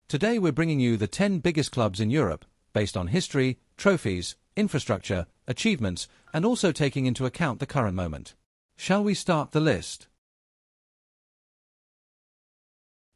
Today we're bringing you the 10 biggest clubs in Europe, based on history, trophies, infrastructure, achievements, and also taking into account the current moment. Shall we start the list?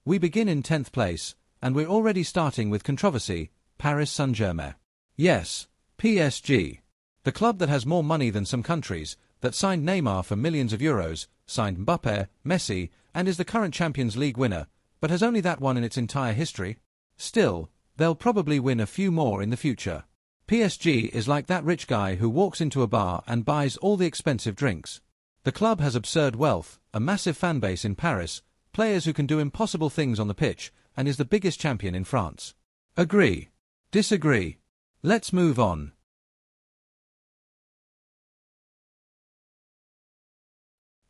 We begin in 10th place, and we're already starting with controversy: Paris Saint-Germain. Yes, PSG. The club that has more money than some countries, that signed Neymar for millions of euros, signed Mbappé, Messi, and is the current Champions League winner, but has only that one in its entire history. Still, they'll probably win a few more in the future. PSG is like that rich guy who walks into a bar and buys all the expensive drinks. The club has absurd wealth, a massive fan base in Paris, players who can do impossible things on the pitch, and is the biggest champion in France. Agree? Disagree? Let's move on.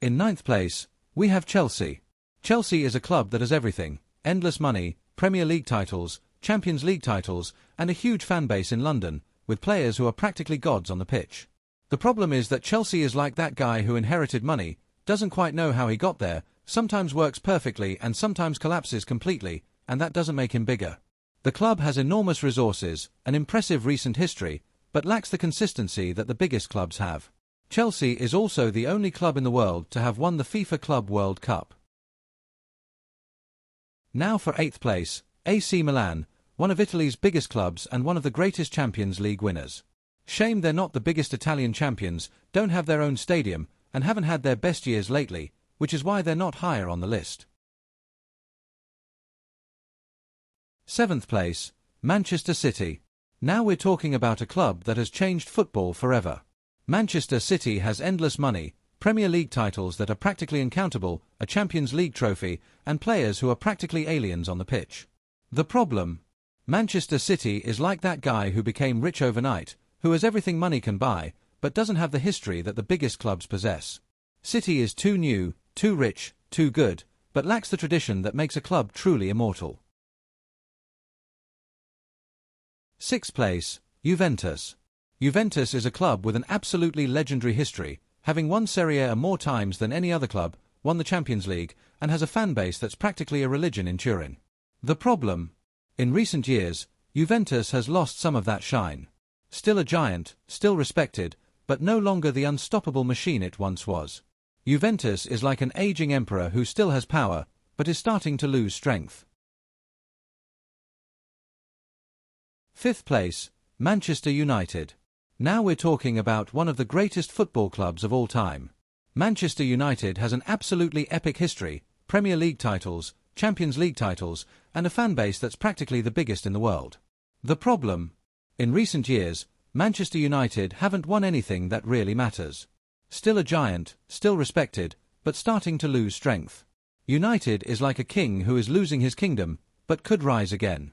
In 9th place, we have Chelsea. Chelsea is a club that has everything: endless money, Premier League titles, Champions League titles, and a huge fan base in London, with players who are practically gods on the pitch. The problem is that Chelsea is like that guy who inherited money, doesn't quite know how he got there, sometimes works perfectly and sometimes collapses completely, and that doesn't make him bigger. The club has enormous resources, an impressive recent history, but lacks the consistency that the biggest clubs have. Chelsea is also the only club in the world to have won the FIFA Club World Cup. Now for 8th place, AC Milan, one of Italy's biggest clubs and one of the greatest Champions League winners. Shame they're not the biggest Italian champions, don't have their own stadium, and haven't had their best years lately, which is why they're not higher on the list. 7th place, Manchester City. Now we're talking about a club that has changed football forever. Manchester City has endless money, Premier League titles that are practically uncountable, a Champions League trophy, and players who are practically aliens on the pitch. The problem? Manchester City is like that guy who became rich overnight, who has everything money can buy, but doesn't have the history that the biggest clubs possess. City is too new, too rich, too good, but lacks the tradition that makes a club truly immortal. 6th place, Juventus. Juventus is a club with an absolutely legendary history, having won Serie A more times than any other club, won the Champions League, and has a fan base that's practically a religion in Turin. The problem? In recent years, Juventus has lost some of that shine. Still a giant, still respected, but no longer the unstoppable machine it once was. Juventus is like an aging emperor who still has power, but is starting to lose strength. 5th place, Manchester United. Now we're talking about one of the greatest football clubs of all time. Manchester United has an absolutely epic history, Premier League titles, Champions League titles, and a fan base that's practically the biggest in the world. The problem? In recent years, Manchester United haven't won anything that really matters. Still a giant, still respected, but starting to lose strength. United is like a king who is losing his kingdom, but could rise again.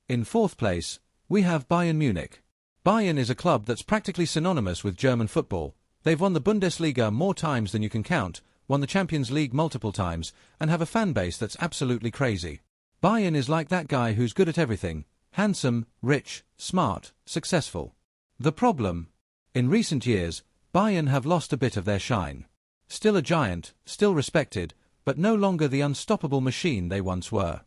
In 4th place, we have Bayern Munich. Bayern is a club that's practically synonymous with German football. They've won the Bundesliga more times than you can count, won the Champions League multiple times, and have a fan base that's absolutely crazy. Bayern is like that guy who's good at everything: handsome, rich, smart, successful. The problem? In recent years, Bayern have lost a bit of their shine. Still a giant, still respected, but no longer the unstoppable machine they once were.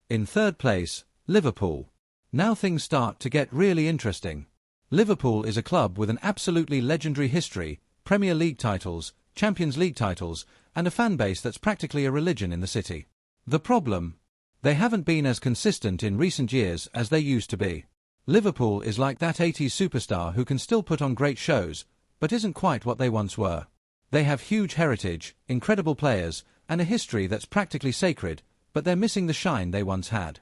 In 3rd place, Liverpool. Now things start to get really interesting. Liverpool is a club with an absolutely legendary history, Premier League titles, Champions League titles, and a fan base that's practically a religion in the city. The problem? They haven't been as consistent in recent years as they used to be. Liverpool is like that 80s superstar who can still put on great shows, but isn't quite what they once were. They have huge heritage, incredible players, and a history that's practically sacred, but they're missing the shine they once had.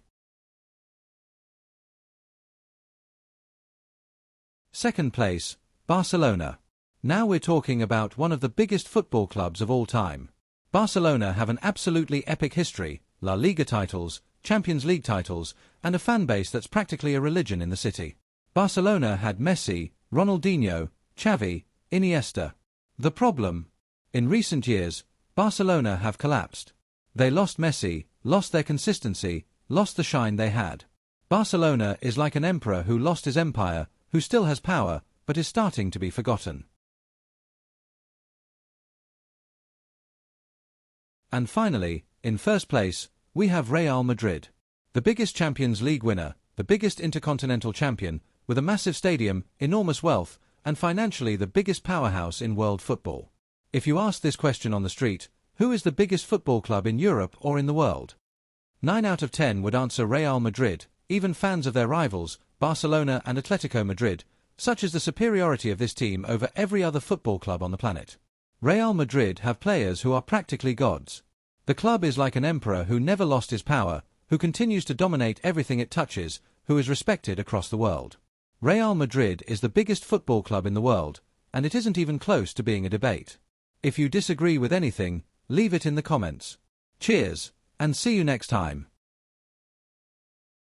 2nd place, Barcelona. Now we're talking about one of the biggest football clubs of all time. Barcelona have an absolutely epic history, La Liga titles, Champions League titles, and a fan base that's practically a religion in the city. Barcelona had Messi, Ronaldinho, Xavi, Iniesta. The problem? In recent years, Barcelona have collapsed. They lost Messi, lost their consistency, lost the shine they had. Barcelona is like an emperor who lost his empire, who still has power, but is starting to be forgotten. And finally, in first place, we have Real Madrid. The biggest Champions League winner, the biggest intercontinental champion, with a massive stadium, enormous wealth, and financially the biggest powerhouse in world football. If you ask this question on the street, who is the biggest football club in Europe or in the world? 9 out of 10 would answer Real Madrid. Even fans of their rivals, Barcelona and Atletico Madrid, such is the superiority of this team over every other football club on the planet. Real Madrid have players who are practically gods. The club is like an emperor who never lost his power, who continues to dominate everything it touches, who is respected across the world. Real Madrid is the biggest football club in the world, and it isn't even close to being a debate. If you disagree with anything, leave it in the comments. Cheers, and see you next time.